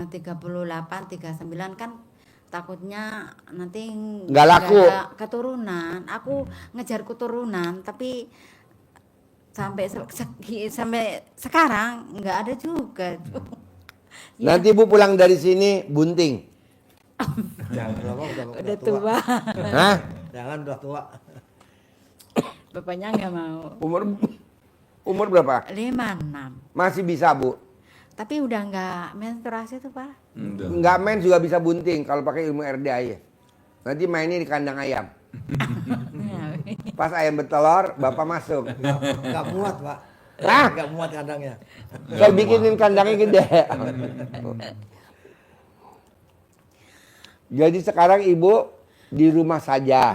38, 39 kan takutnya nanti Nggak laku. ada keturunan. Aku ngejar keturunan tapi sampai sekarang nggak ada juga. Ya, Nanti Ibu pulang dari sini bunting. Jangan udah tua. Hah? Jangan udah tua. Bapaknya nggak mau. Umur berapa? 56. Masih bisa, Bu. Tapi udah nggak menstruasi tuh, Pak. Nggak main juga bisa bunting kalau pakai ilmu RDA. Nanti mainnya di kandang ayam. Pas ayam bertelur, Bapak masuk. Nggak muat, Pak. Hah? Nggak muat kandangnya. Saya bikinin kandangnya gede. Jadi sekarang Ibu di rumah saja.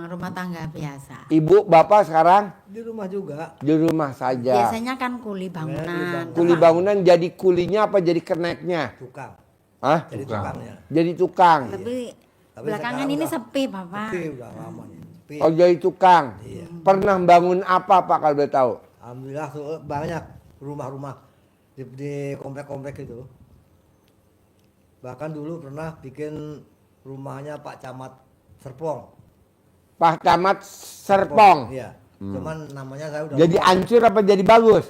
Rumah tangga biasa. Ibu, Bapak sekarang Di rumah juga. di rumah saja. Biasanya kan kuli bangunan. Kuli bangunan jadi kulinya apa jadi keneknya? Tukang. Hah? Jadi tukangnya. Jadi tukang. Tapi Tapi belakangan sekarang ini udah sepi, Bapak. Sepi udah lama nih. Sepi. Oh, jadi tukang. Iya. Pernah bangun apa Pak kalau boleh tahu? Alhamdulillah banyak rumah-rumah di komplek-komplek itu. Bahkan dulu pernah bikin rumahnya Pak Camat Serpong. Pak Camat Serpong. Iya. Cuman namanya saya udah Jadi lupa. hancur apa jadi bagus?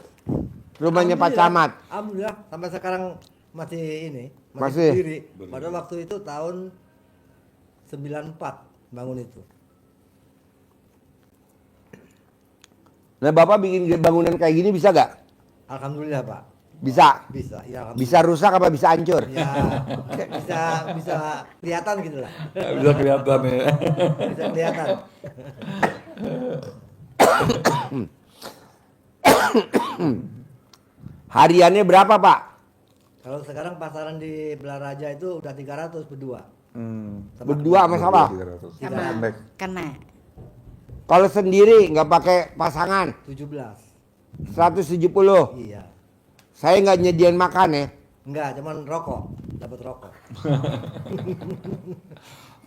Rumahnya Pak Alhamdulillah, Camat. Alhamdulillah sampai sekarang masih ini, Masih? berdiri. Pada waktu itu tahun 94 bangun itu. Nah, Bapak bikin bangunan kayak gini bisa gak? Alhamdulillah, Pak. Bisa. Bisa, ya alhamdulillah. Bisa rusak apa bisa hancur? Ya, bisa kelihatan gitu lah. Bisa kelihatan ya. Bisa kelihatan. Hariannya berapa Pak? Kalau sekarang pasaran di Belaraja itu udah 300 berdua. Berdua sama siapa? Sama kena. Kalau sendiri nggak pakai pasangan 17. 170. Iya. Saya nggak nyediain makan ya. Enggak, cuman rokok, dapat rokok.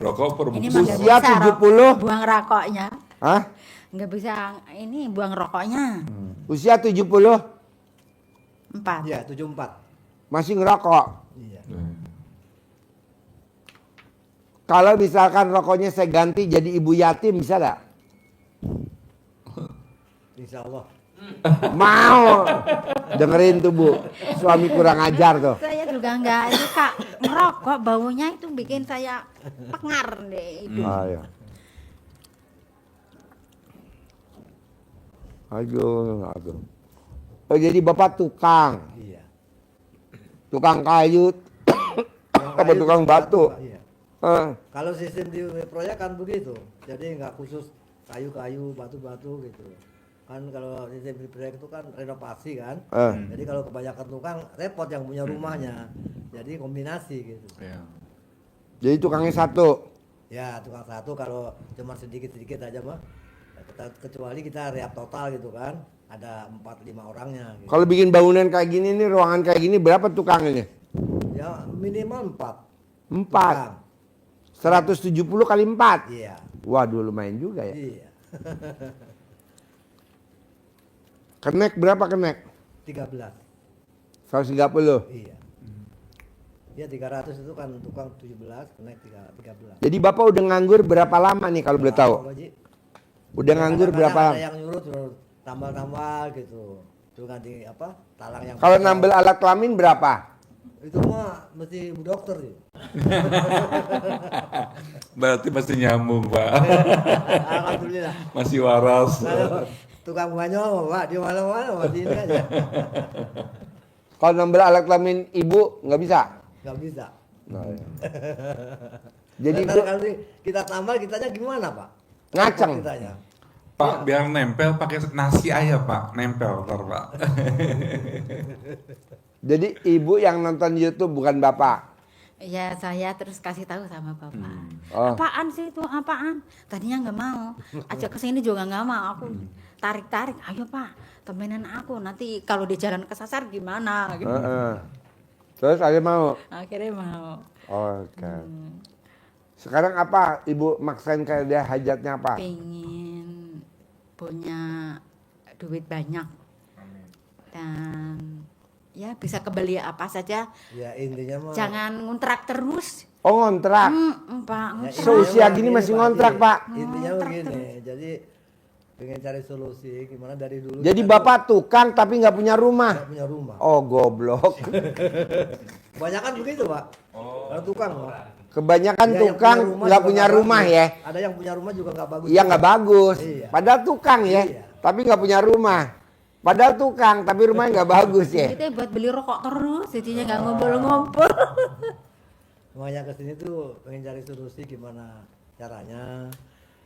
Rokok per Ini bungkus. mah nggak Usia bisa 70. buang rokoknya. Hah? Nggak bisa ini buang rokoknya. Usia 70 4. Iya, 74. masih ngerokok. Iya. Kalau misalkan rokoknya saya ganti jadi ibu yatim bisa nggak? Insya Allah. Mau. Dengerin tuh Bu, suami kurang ajar tuh. Saya juga nggak suka ngerokok, baunya itu bikin saya pengar deh itu. Ah, ya. Aduh. Oh, jadi Bapak tukang. Iya. Tukang kayu. Apa tukang batu? Iya. Ah, Kalau sistem di proyek kan begitu. Jadi nggak khusus kayu-kayu, batu-batu gitu. Kan kalau sistem di proyek itu kan renovasi kan. Jadi kalau kebanyakan tukang repot yang punya rumahnya. Jadi kombinasi gitu. Ya. Jadi tukangnya satu. Ya tukang satu kalau cuma sedikit-sedikit aja mah. Kecuali kita rehab total gitu kan. Ada 4-5 orangnya. Gitu. Kalau bikin bangunan kayak gini nih, ruangan kayak gini berapa tukangnya? Ya minimal 4. 4. 170 kali 4. Iya. Waduh, lumayan juga ya. Iya. Kenek berapa kenek? 13. 130. Iya. Ya 300 itu kan tukang 17, naik 13. Jadi Bapak udah nganggur berapa lama nih kalau boleh tahu? Pak Haji. Udah nganggur Kadang-kadang berapa ada lama? yang nyuruh tambal-tambal gitu. Itu ganti apa? Talang yang Kalau besar. nambel alat kelamin berapa? Itu mah mesti bu dokter sih. Berarti pasti nyambung Pak. Alhamdulillah. Masih waras. Kalau tukang banyol Pak, di mana-mana masih ini aja. Kalau nambel alat kelamin ibu nggak bisa? Enggak bisa. Nah, ya. Jadi Ntar Bu, kalau kita tambal kitanya gimana, Pak? ngaceng. Kitanya. Pak, biar nempel pakai nasi aja Pak, nempel ntar Pak. Jadi ibu yang nonton YouTube bukan Bapak. Ya saya terus kasih tahu sama bapak. Oh. Apaan sih itu apaan? Tadinya nggak mau. Ajak ke sini juga nggak mau. Aku tarik-tarik. Ayo Pak, temenin aku. Nanti kalau di jalan kesasar gimana? Gitu. Terus ada mau? Akhirnya mau. Oke. Sekarang apa ibu maksain kayak dia hajatnya apa? Pengen punya duit banyak dan Ya bisa kembali apa saja. Ya intinya mah. Jangan ngontrak terus. Oh ngontrak. Pak. Ya, Ngontrak. Seusia intinya gini mah masih Pak ngontrak, Haji. Pak. Intinya Ngontrak begini, jadi pengen cari solusi gimana dari dulu. Jadi kita bapak tukang tapi nggak punya rumah. nggak punya rumah. Oh goblok. Kebanyakan begitu Pak. Kalau tukang Pak. Kebanyakan Ya, yang tukang punya nggak juga punya nggak rumah bagus. ya. Ada yang punya rumah juga nggak bagus. Iya juga. nggak bagus. Iya. Padahal tukang ya. Iya. Tapi nggak punya rumah. Padahal tukang tapi rumahnya nggak bagus ya. Kita buat beli rokok terus, jadinya nggak ngumpul-ngumpul. Makanya kesini tuh pengen cari solusi gimana caranya,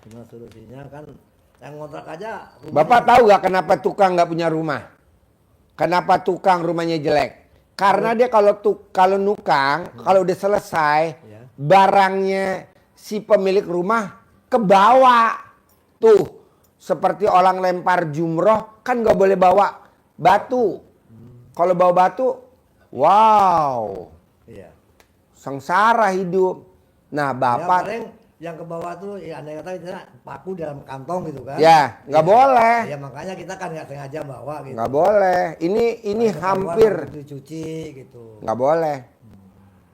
gimana solusinya kan yang ngontrak aja. Bapak tahu nggak kenapa tukang nggak punya rumah? Kenapa tukang rumahnya jelek? Karena dia kalau nukang, kalau udah selesai, Ya. barangnya si pemilik rumah kebawa. Tuh, seperti orang lempar jumroh kan nggak boleh bawa batu. Kalau bawa batu, wow, Iya. sengsara hidup. Nah, Ya, bapak, paling yang ke bawah tuh ya andai kata kita paku dalam kantong gitu kan. ya nggak Iya. boleh, Ya makanya kita kan nggak sengaja bawa gitu. nggak boleh. Ini Paling hampir ketahuan dicuci gitu. nggak boleh.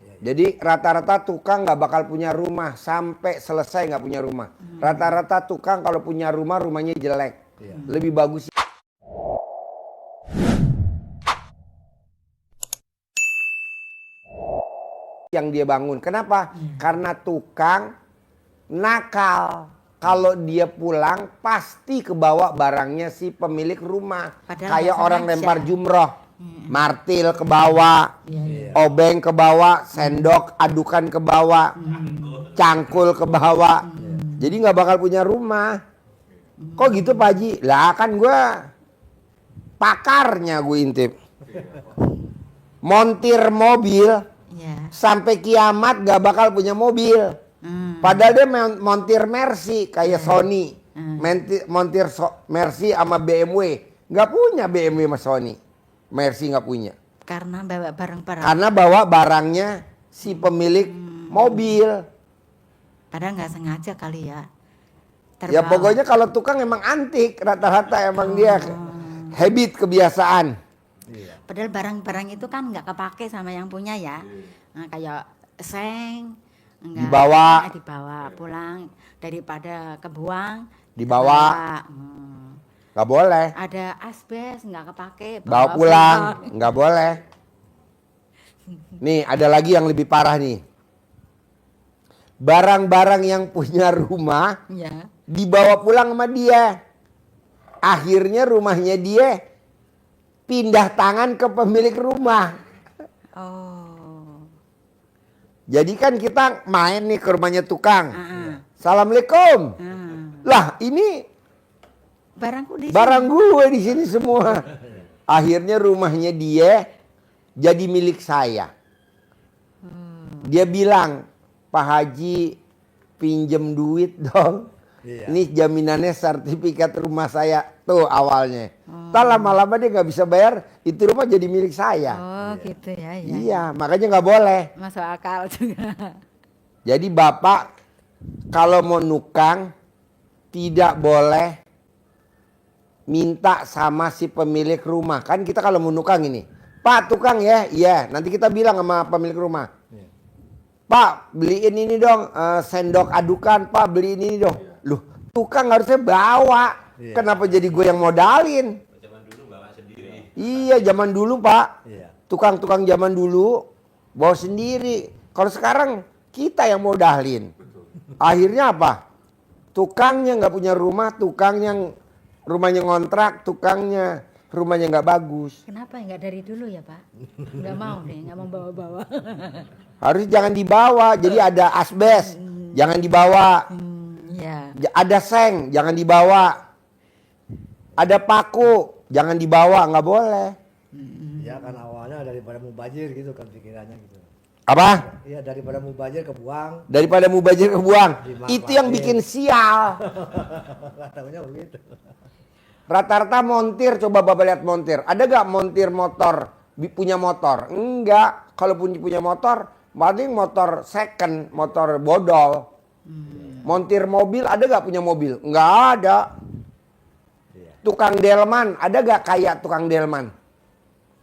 Iya. Jadi rata-rata tukang nggak bakal punya rumah sampai selesai nggak punya rumah. Rata-rata tukang kalau punya rumah rumahnya jelek. Iya. Lebih bagus yang dia bangun. Kenapa? Karena tukang nakal. Kalau dia pulang pasti kebawa barangnya si pemilik rumah. Padahal Kayak nggak orang sengaja. lempar jumroh. Martil ke bawah, Iya. obeng ke bawah, sendok adukan ke bawah, cangkul ke bawah. Jadi nggak bakal punya rumah. Kok gitu Pak Haji? Lah kan gue pakarnya gue intip. Montir mobil Ya. sampai kiamat gak bakal punya mobil. Padahal dia montir Mercy kayak Sony. Montir Mercy sama BMW. Nggak punya BMW sama Sony. Mercy nggak punya. Karena bawa barang-barang. Karena bawa barangnya si pemilik mobil. Padahal nggak sengaja kali ya. Ya Terbawa. pokoknya kalau tukang emang antik. Rata-rata emang dia habit kebiasaan. Iya. Padahal barang-barang itu kan nggak kepake sama yang punya ya. Nah, kayak seng enggak, dibawa pulang daripada kebuang Dibawa. Hmm. Nggak boleh. Ada asbes nggak kepake Bawa pulang. Nggak boleh. Nih ada lagi yang lebih parah nih. Barang-barang yang punya rumah Ya. dibawa pulang sama dia. Akhirnya rumahnya dia pindah tangan ke pemilik rumah. Oh. Jadi kan kita main nih ke rumahnya tukang. Ah. Assalamualaikum. Ah. Lah ini Barangku di barang gue di sini semua. Akhirnya rumahnya dia jadi milik saya. Dia bilang, Pak Haji pinjem duit dong. Iya. Ini jaminannya sertifikat rumah saya tuh awalnya. Tak lama-lama dia nggak bisa bayar, itu rumah jadi milik saya. Oh gitu ya. Ya. Iya, makanya nggak boleh. Masuk akal juga. Jadi bapak kalau mau nukang tidak boleh minta sama si pemilik rumah. Kan kita kalau mau nukang ini, Pak tukang ya, iya. Nanti kita bilang sama pemilik rumah, Iya. Pak beliin ini dong, sendok adukan, Pak beliin ini dong. Loh tukang harusnya bawa. Iya. Kenapa jadi gue yang modalin? Iya zaman dulu Pak. Iya. Tukang-tukang zaman dulu bawa sendiri. Kalau sekarang kita yang modalin. Akhirnya apa? Tukangnya nggak punya rumah, tukangnya rumahnya ngontrak, tukangnya rumahnya nggak bagus. Kenapa nggak dari dulu ya Pak? Nggak mau nih, nggak mau bawa-bawa. Harus jangan dibawa. Jadi ada asbes, jangan dibawa. Ya. Ada seng, jangan dibawa. Ada paku, jangan dibawa, nggak boleh. Ya kan awalnya daripada mubazir gitu kan pikirannya gitu. Apa? Iya daripada mubazir kebuang. Daripada mubazir kebuang. Dimanfaatin. Itu yang bikin sial. Katanya begitu. Rata-rata montir, coba Bapak lihat montir. Ada gak montir motor, punya motor? Enggak. Kalau punya motor, paling motor second, motor bodol. Montir mobil, ada gak punya mobil? Enggak ada. Iya. Tukang delman, ada gak kayak tukang delman?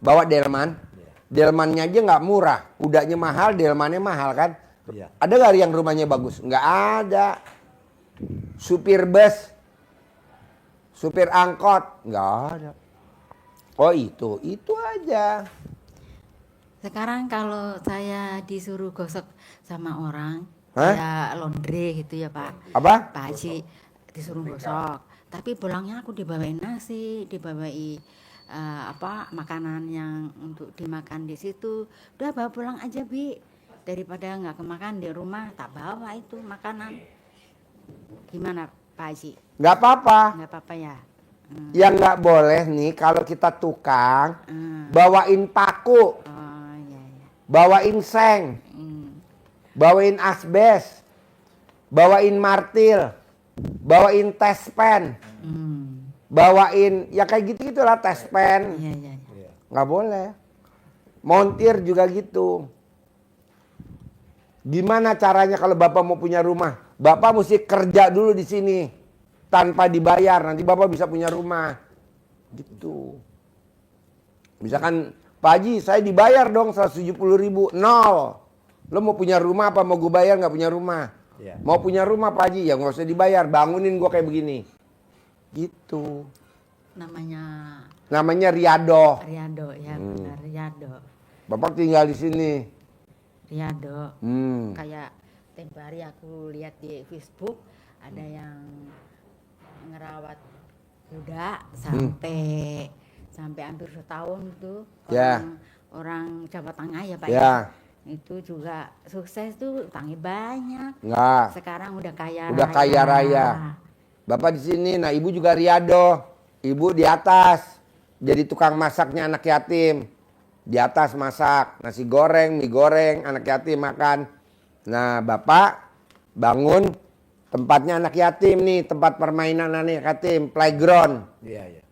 bawa delman. Delmannya aja nggak murah, kudanya mahal, delmannya mahal kan? Iya. Ada nggak yang rumahnya bagus? Nggak ada. Supir bus, supir angkot, nggak ada. Oh itu aja. Sekarang kalau saya disuruh gosok sama orang, Hah? kayak laundry gitu ya Pak. Apa? Pak Haji disuruh gosok, tapi pulangnya aku dibawain nasi, dibawain makanan yang untuk dimakan di situ. Udah bawa pulang aja Bi, daripada nggak kemakan di rumah, tak bawa itu makanan. Gimana Pak Haji? Nggak apa-apa. Nggak apa-apa ya? Yang nggak boleh nih kalau kita tukang Hmm. bawain paku, Oh iya iya. bawain seng, Hmm. bawain asbes, bawain martil, bawain tespen, Hmm. bawain ya kayak gitu-gitulah tespen. Iya iya. Iya. Nggak boleh. Montir juga gitu. Gimana caranya kalau Bapak mau punya rumah? Bapak mesti kerja dulu di sini tanpa dibayar, nanti Bapak bisa punya rumah. Gitu. Misalkan Pak Haji, saya dibayar dong 170.000. Nol. Lo mau punya rumah apa mau gue bayar nggak punya rumah? Iya. Mau punya rumah Pak Haji, ya nggak usah dibayar. Bangunin gue kayak begini. Gitu. Namanya Riado. Riado ya benar Riado. Bapak tinggal di sini. Riado. Hmm. Kayak tempo hari aku lihat di Facebook ada yang ngerawat kuda sampai hampir setahun tuh Ya. orang Jawa Tengah ya Pak Ya. Itu juga sukses tuh utangnya banyak. Nggak. Sekarang udah kaya Udah kaya raya. Bapak di sini, nah ibu juga Riado. Ibu di atas. Jadi tukang masaknya anak yatim. Di atas masak nasi goreng, mie goreng, anak yatim makan. Nah bapak bangun tempatnya anak yatim nih, tempat permainan anak yatim, playground, Iya, iya.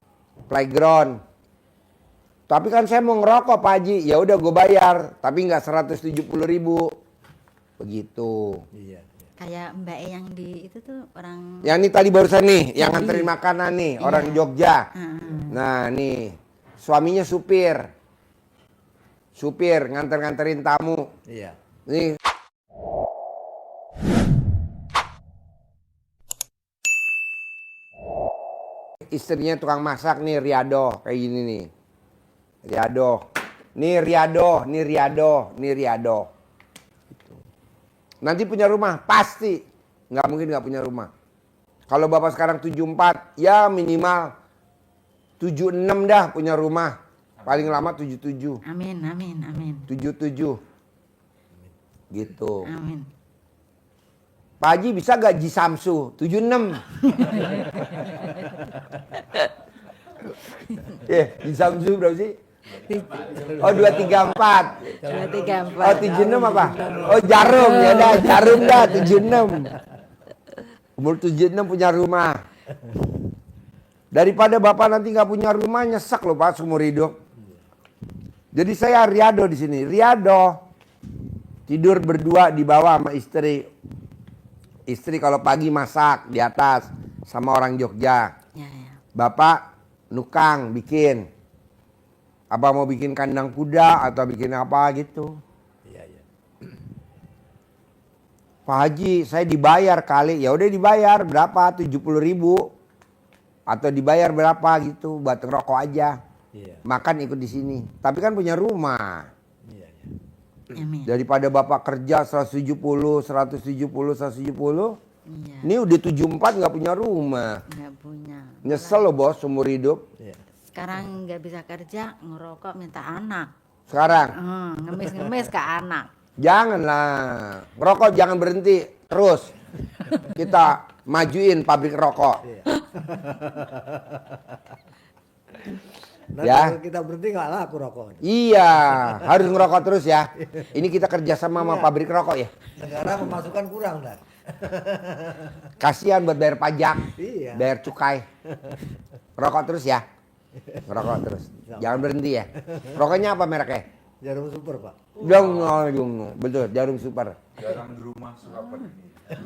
playground. Tapi kan saya mau ngerokok Pak Haji, ya udah gue bayar, tapi nggak 170.000, begitu. Iya. Kayak Mbak E yang di itu tuh orang Yang ini tadi barusan nih, yang nganterin makanan nih, orang Jogja. Heeh. Nah nih, suaminya supir. Supir nganterin tamu. Iya. Nih. Istrinya tukang masak nih Riado, kayak gini nih. Riado. Nih Riado, nih Riado, nih Riado. Gitu. Nanti punya rumah, pasti. Nggak mungkin nggak punya rumah. Kalau Bapak sekarang 74, ya minimal 76 dah punya rumah. Paling lama 77. Amin amin amin 77. Gitu. amin. Pak Haji bisa gak Ji Samsu? 76. Ji Samsu berapa sih? Oh 234. 234. Oh 76 apa? Oh Jarum ya dah, Jarum dah 76. Umur 76 punya rumah. Daripada Bapak nanti nggak punya rumah nyesek loh Pak seumur hidup. Jadi saya Riado di sini. Riado tidur berdua di bawah sama istri. Istri kalau pagi masak di atas sama orang Jogja. Ya, ya. Bapak nukang bikin. Apa mau bikin kandang kuda atau bikin apa gitu. Iya, iya. Pak Haji saya dibayar kali. Ya udah dibayar berapa? 70.000. Atau dibayar berapa gitu buat ngerokok aja. Iya. Makan ikut di sini. Tapi kan punya rumah. Iya, iya. Amin. Daripada Bapak kerja 170, 170. Iya. Ini udah 74 nggak punya rumah. Nggak punya. Nyesel loh bos seumur hidup. Iya. Sekarang nggak bisa kerja, ngerokok minta anak. Sekarang Ngemis-ngemis ke anak. janganlah. Ngerokok jangan berhenti. Terus kita majuin pabrik rokok. Nah, Ya. kalau kita berhenti nggak laku rokok. Iya, harus ngerokok terus ya. Ini kita kerjasama sama pabrik rokok ya. Negara pemasukan kurang dah. Kasihan buat bayar pajak, Iya. bayar cukai. Rokok terus ya. Ngerokok terus. Jangan berhenti ya. Rokoknya apa mereknya? Jarum super Pak. Dong, betul, Jarum Super. Jarang di rumah suka pergi.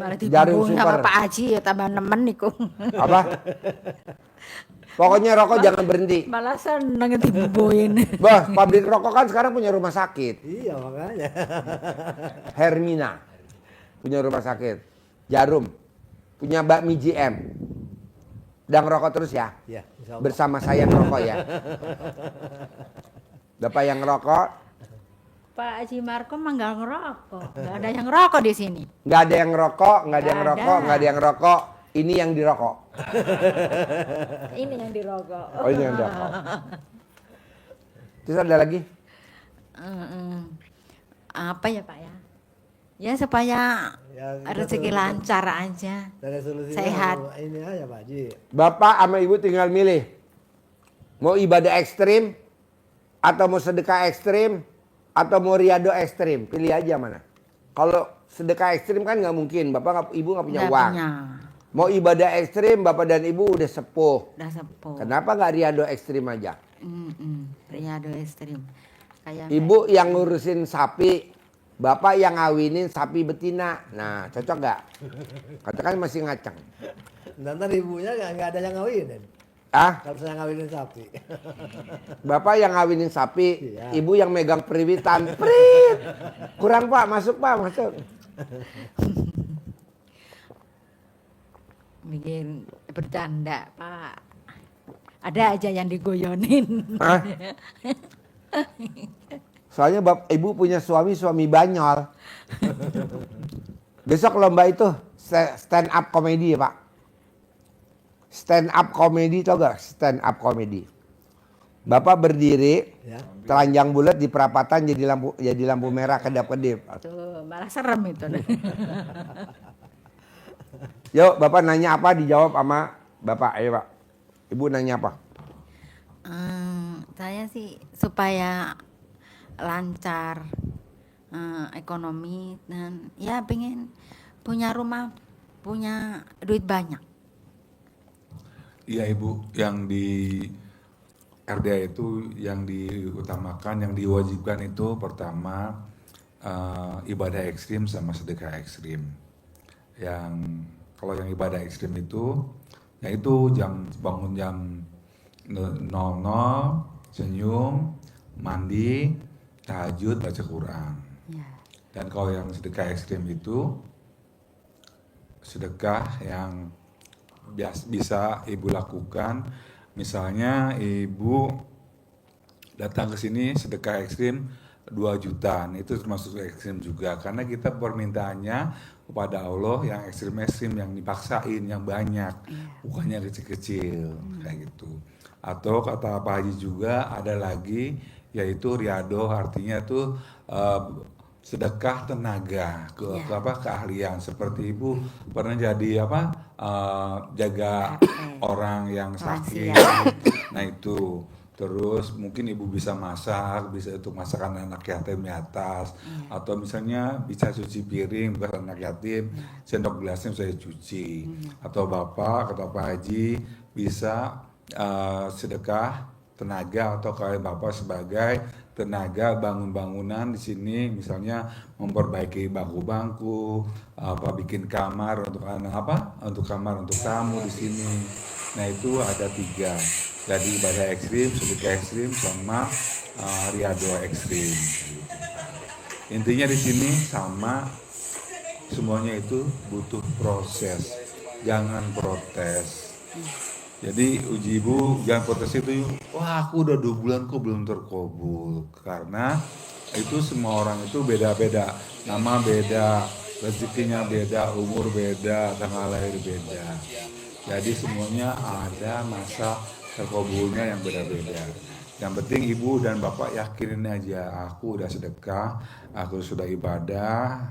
Malah Jarum dibungin sama super. Pak Haji ya tambah nemen niku. Apa? Pokoknya rokok jangan berhenti. Malah seneng dibubuhin. Bos, pabrik rokok kan sekarang punya rumah sakit. Iya makanya. Hermina punya rumah sakit. Jarum punya bakmi GM. Udah ngerokok terus ya? Iya, insya Allah. Bersama saya ngerokok ya. Bapak yang ngerokok, Pak Haji Markom mah nggak ngerokok. Nggak ada yang ngerokok di sini. nggak ada yang ngerokok, nggak ada yang Nggak ngerokok, ada. nggak ada yang ngerokok. Ini yang dirokok. Ini yang dirokok. Oh ini yang dirokok. Terus ada lagi? Apa ya Pak ya? Ya supaya Ya, kita rezeki tuh- lancar aja. Dari solusinya Sehat. ini aja Pak Haji. Bapak sama ibu tinggal milih. Mau ibadah ekstrim, atau mau sedekah ekstrim, atau mau riado ekstrim. Pilih aja mana. Kalau sedekah ekstrim kan nggak mungkin. Ibu nggak punya Nggak uang. punya. Mau ibadah ekstrim, bapak dan ibu udah sepuh. Udah sepuh. Kenapa nggak riado ekstrim aja? Riado ekstrim. Kayak Ibu yang ngurusin sapi, bapak yang ngawinin sapi betina. Nah, cocok nggak? Katakan masih ngaceng. Ntar ibunya nggak ada yang ngawinin. Ah, Kalau saya ngawinin sapi. bapak yang ngawinin sapi, Iya. ibu yang megang periwitan. Prit. Kurang pak, masuk pak, masuk. bikin bercanda Pak. Ada aja yang digoyonin. Hah? Soalnya ibu punya suami banyol. Besok lomba itu stand up comedy ya pak. Stand up comedy tau gak? Stand up comedy. Bapak berdiri, Ya. telanjang bulat di perapatan jadi lampu merah kedap-kedip. Tuh, malah serem itu. Yuk bapak nanya apa dijawab sama bapak. Ayo pak. Ibu nanya apa? Saya sih supaya lancar ekonomi dan ya pengen punya rumah, punya duit banyak. Iya Ibu, yang di RDA itu yang diutamakan, yang diwajibkan itu pertama ibadah ekstrim sama sedekah ekstrim. Yang kalau yang ibadah ekstrim itu, yaitu bangun jam 00, senyum, mandi, tahajud, baca Quran. Ya. Dan kalau yang sedekah ekstrim itu sedekah yang bisa ibu lakukan, misalnya ibu datang ke sini sedekah ekstrim 2 juta, itu termasuk ekstrim juga karena kita permintaannya kepada Allah yang ekstrim-ekstrim, yang dipaksain, yang banyak, bukannya kecil-kecil kayak gitu. Atau kata Pak Haji juga ada lagi yaitu riado, artinya tuh sedekah tenaga keahlian, seperti ibu pernah jadi jaga orang yang sakit. Nah itu terus mungkin ibu bisa masak, bisa untuk masakan anak yatim di atas, atau misalnya bisa cuci piring bukan anak yatim, sendok gelasnya saya cuci, atau bapak kata Pak Haji bisa sedekah tenaga, atau kayak bapak sebagai tenaga bangun bangunan di sini, misalnya memperbaiki bangku-bangku, bikin kamar untuk untuk kamar untuk tamu di sini. Nah itu ada 3. Jadi ibadah ekstrim, sedekah ekstrim, sama riado ekstrim. Intinya di sini sama, semuanya itu butuh proses, jangan protes. Jadi uji ibu jangan protes itu, wah aku udah 2 bulan kok belum terkabul. Karena itu semua orang itu beda-beda, nama beda, rezekinya beda, umur beda, tanggal lahir beda. Jadi semuanya ada masa terkabulnya yang beda-beda. Yang penting ibu dan bapak yakinin aja, aku udah sedekah, aku sudah ibadah,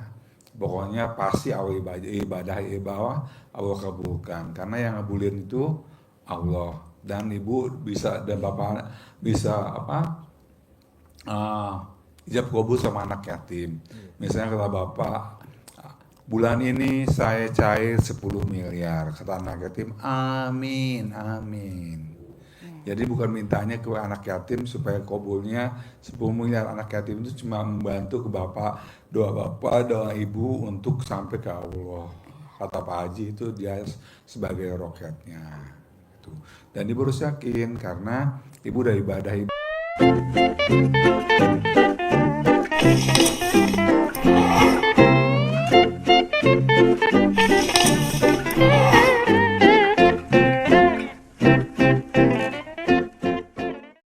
pokoknya pasti ibadah Allah kabulkan. Karena yang ngabulin itu Allah, dan ibu bisa dan bapak bisa ijab kabul sama anak yatim. Misalnya kata bapak, bulan ini saya cair 10 miliar, kata anak yatim, amin, amin. Jadi bukan mintanya ke anak yatim supaya kabulnya 10 miliar. Anak yatim itu cuma membantu ke bapak, doa ibu untuk sampai ke Allah. Kata Pak Haji itu dia sebagai roketnya. gitu. Dan ibu harus yakin karena ibu udah ibadah ibu.